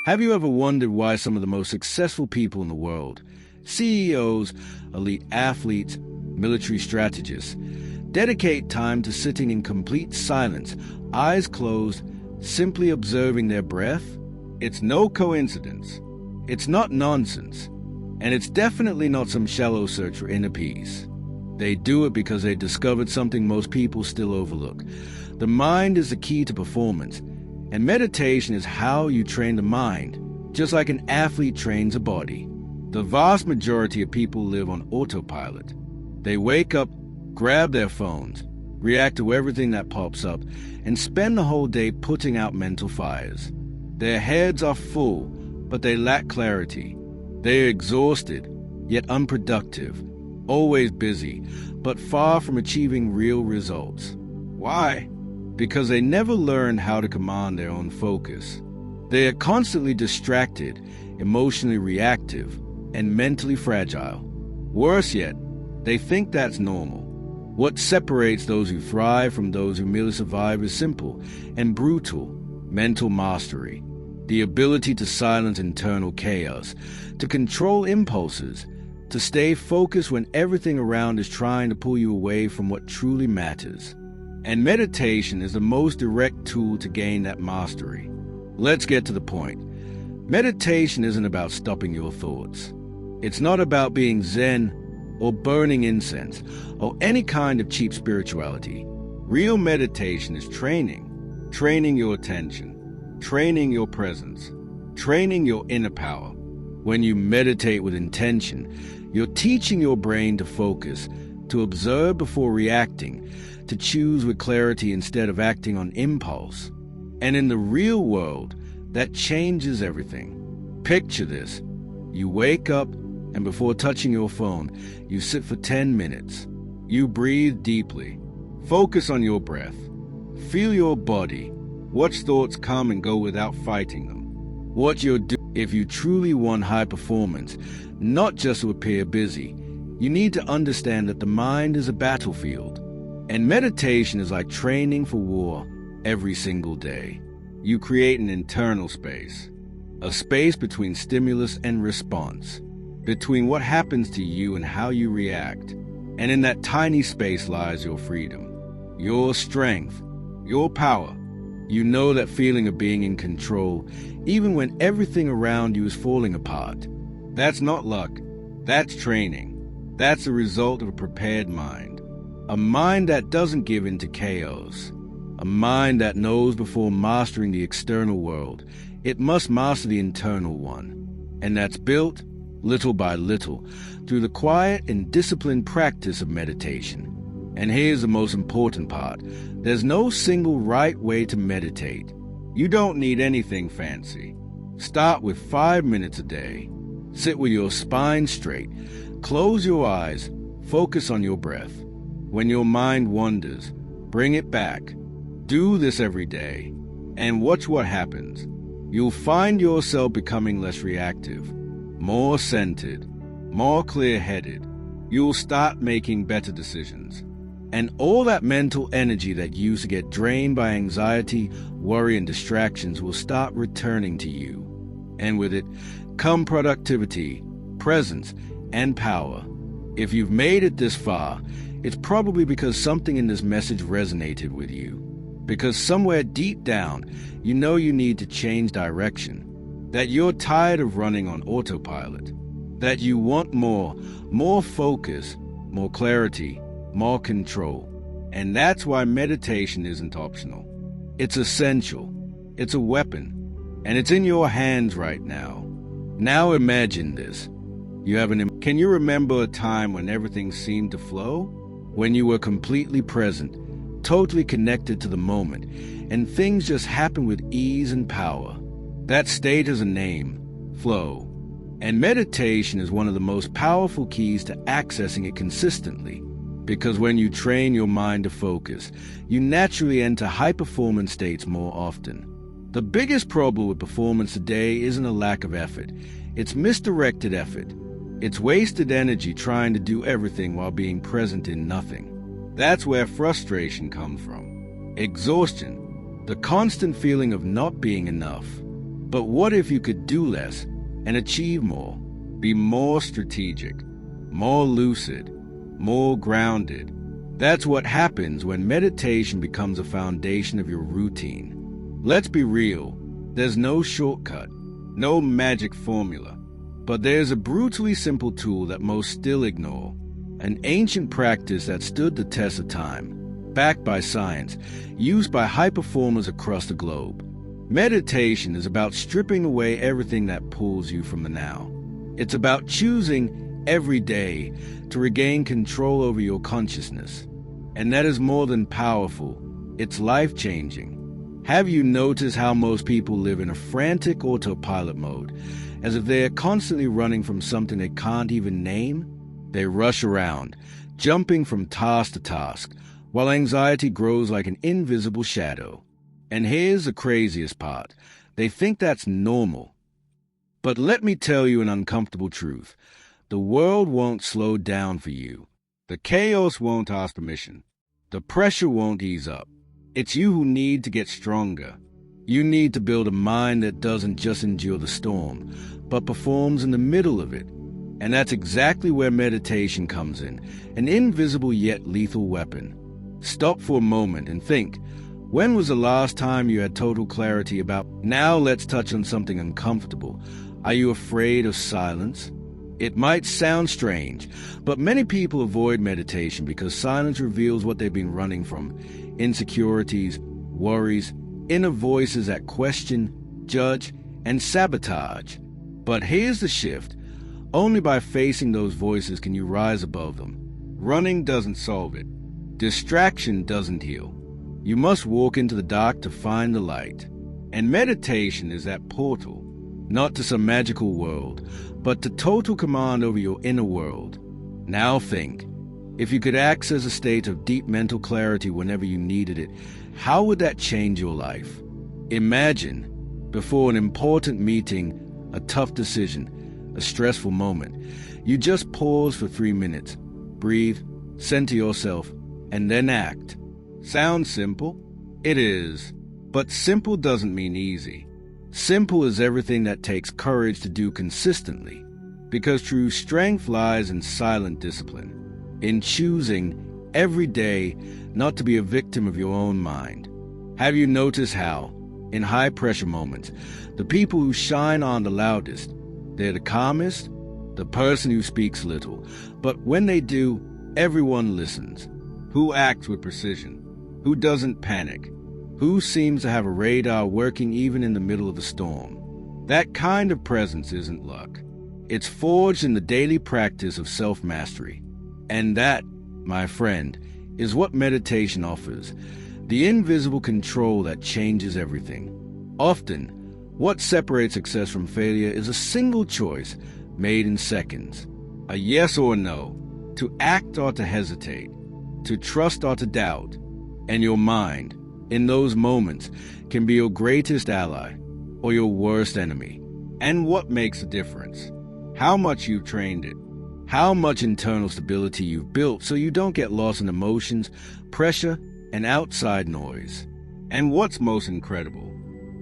Have you ever wondered why some of the most successful people in the world, CEOs, elite athletes, military strategists, dedicate time to sitting in complete silence, eyes closed, simply observing their breath? It's no coincidence. It's not nonsense. And it's definitely not some shallow search for inner peace. They do it because they discovered something most people still overlook. The mind is the key to performance, and meditation is how you train the mind, just like an athlete trains a body. The vast majority of people live on autopilot. They wake up, grab their phones, react to everything that pops up, and spend the whole day putting out mental fires. Their heads are full, but they lack clarity. They are exhausted, yet unproductive, always busy, but far from achieving real results. Why? Because they never learned how to command their own focus. They are constantly distracted, emotionally reactive, and mentally fragile. Worse yet, they think that's normal. What separates those who thrive from those who merely survive is simple and brutal: mental mastery. The ability to silence internal chaos, to control impulses, to stay focused when everything around is trying to pull you away from what truly matters. And meditation is the most direct tool to gain that mastery. Let's get to the point. Meditation isn't about stopping your thoughts. It's not about being Zen or burning incense or any kind of cheap spirituality. Real meditation is training your attention, training your presence, training your inner power. When you meditate with intention, you're teaching your brain to focus, to observe before reacting, to choose with clarity instead of acting on impulse. And in the real world, that changes everything. Picture this. You wake up, and before touching your phone, you sit for 10 minutes. You breathe deeply. Focus on your breath. Feel your body. Watch thoughts come and go without fighting them. What you're doing. If you truly want high performance, not just to appear busy, you need to understand that the mind is a battlefield. And meditation is like training for war every single day. You create an internal space, a space between stimulus and response, between what happens to you and how you react. And in that tiny space lies your freedom, your strength, your power. You know that feeling of being in control, even when everything around you is falling apart. That's not luck. That's training. That's the result of a prepared mind. A mind that doesn't give in to chaos. A mind that knows before mastering the external world, it must master the internal one. And that's built, little by little, through the quiet and disciplined practice of meditation. And here's the most important part. There's no single right way to meditate. You don't need anything fancy. Start with 5 minutes a day. Sit with your spine straight. Close your eyes. Focus on your breath. When your mind wanders, bring it back. Do this every day. And watch what happens. You'll find yourself becoming less reactive, more centered, more clear-headed. You'll start making better decisions. And all that mental energy that used to get drained by anxiety, worry, and distractions will start returning to you. And with it, come productivity, presence, and power. If you've made it this far, it's probably because something in this message resonated with you. Because somewhere deep down, you know you need to change direction. That you're tired of running on autopilot. That you want more focus, more clarity, more control. And that's why meditation isn't optional. It's essential. It's a weapon. And it's in your hands right now. Now imagine this. Can you remember a time when everything seemed to flow? When you were completely present, totally connected to the moment, and things just happened with ease and power. That state has a name: flow. And meditation is one of the most powerful keys to accessing it consistently. Because when you train your mind to focus, you naturally enter high-performance states more often. The biggest problem with performance today isn't a lack of effort. It's misdirected effort. It's wasted energy trying to do everything while being present in nothing. That's where frustration comes from. Exhaustion, the constant feeling of not being enough. But what if you could do less and achieve more? Be more strategic, more lucid, more grounded. That's what happens when meditation becomes a foundation of your routine. Let's be real, there's no shortcut, no magic formula. But there's a brutally simple tool that most still ignore, an ancient practice that stood the test of time, backed by science, used by high performers across the globe. Meditation is about stripping away everything that pulls you from the now. It's about choosing every day to regain control over your consciousness. And that is more than powerful, it's life-changing. Have you noticed how most people live in a frantic autopilot mode, as if they are constantly running from something they can't even name? They rush around, jumping from task to task, while anxiety grows like an invisible shadow. And here's the craziest part. They think that's normal. But let me tell you an uncomfortable truth. The world won't slow down for you. The chaos won't ask permission. The pressure won't ease up. It's you who need to get stronger. You need to build a mind that doesn't just endure the storm, but performs in the middle of it. And that's exactly where meditation comes in, an invisible yet lethal weapon. Stop for a moment and think, when was the last time you had total clarity about? Now let's touch on something uncomfortable. Are you afraid of silence? It might sound strange, but many people avoid meditation because silence reveals what they've been running from: insecurities, worries, inner voices that question, judge, and sabotage. But here's the shift. Only by facing those voices can you rise above them. Running doesn't solve it. Distraction doesn't heal. You must walk into the dark to find the light. And meditation is that portal, not to some magical world, but to total command over your inner world. Now think, if you could access a state of deep mental clarity whenever you needed it, how would that change your life? Imagine, before an important meeting, a tough decision, a stressful moment, you just pause for 3 minutes, breathe, center yourself, and then act. Sounds simple? It is. But simple doesn't mean easy. Simple is everything that takes courage to do consistently, because true strength lies in silent discipline, in choosing every day not to be a victim of your own mind. Have you noticed how, in high-pressure moments, the people who shine on the loudest, they're the calmest, the person who speaks little, but when they do, everyone listens. Who acts with precision? Who doesn't panic? Who seems to have a radar working even in the middle of a storm? That kind of presence isn't luck. It's forged in the daily practice of self-mastery. And that, my friend, is what meditation offers, the invisible control that changes everything. Often, what separates success from failure is a single choice made in seconds. A yes or a no, to act or to hesitate, to trust or to doubt. And your mind, in those moments, can be your greatest ally or your worst enemy. And what makes a difference? How much you've trained it. How much internal stability you've built so you don't get lost in emotions, pressure, and outside noise. And what's most incredible,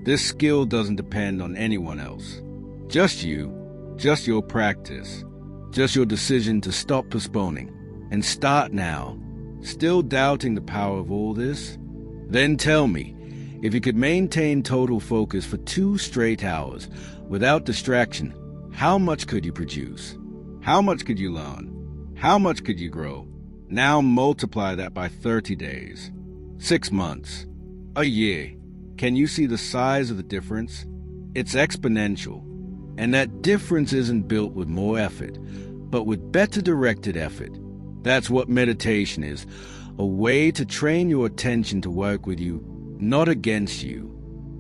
this skill doesn't depend on anyone else. Just you, just your practice, just your decision to stop postponing and start now. Still doubting the power of all this? Then tell me, if you could maintain total focus for 2 straight hours without distraction, how much could you produce? How much could you learn? How much could you grow? Now multiply that by 30 days, 6 months, a year. Can you see the size of the difference? It's exponential. And that difference isn't built with more effort, but with better directed effort. That's what meditation is, a way to train your attention to work with you, not against you.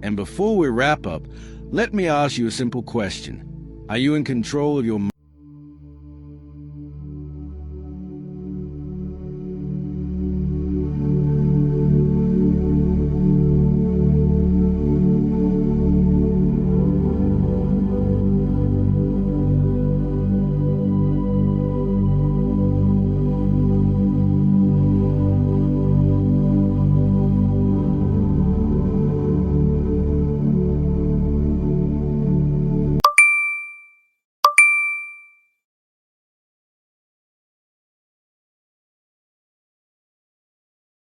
And before we wrap up, let me ask you a simple question. Are you in control of your mind?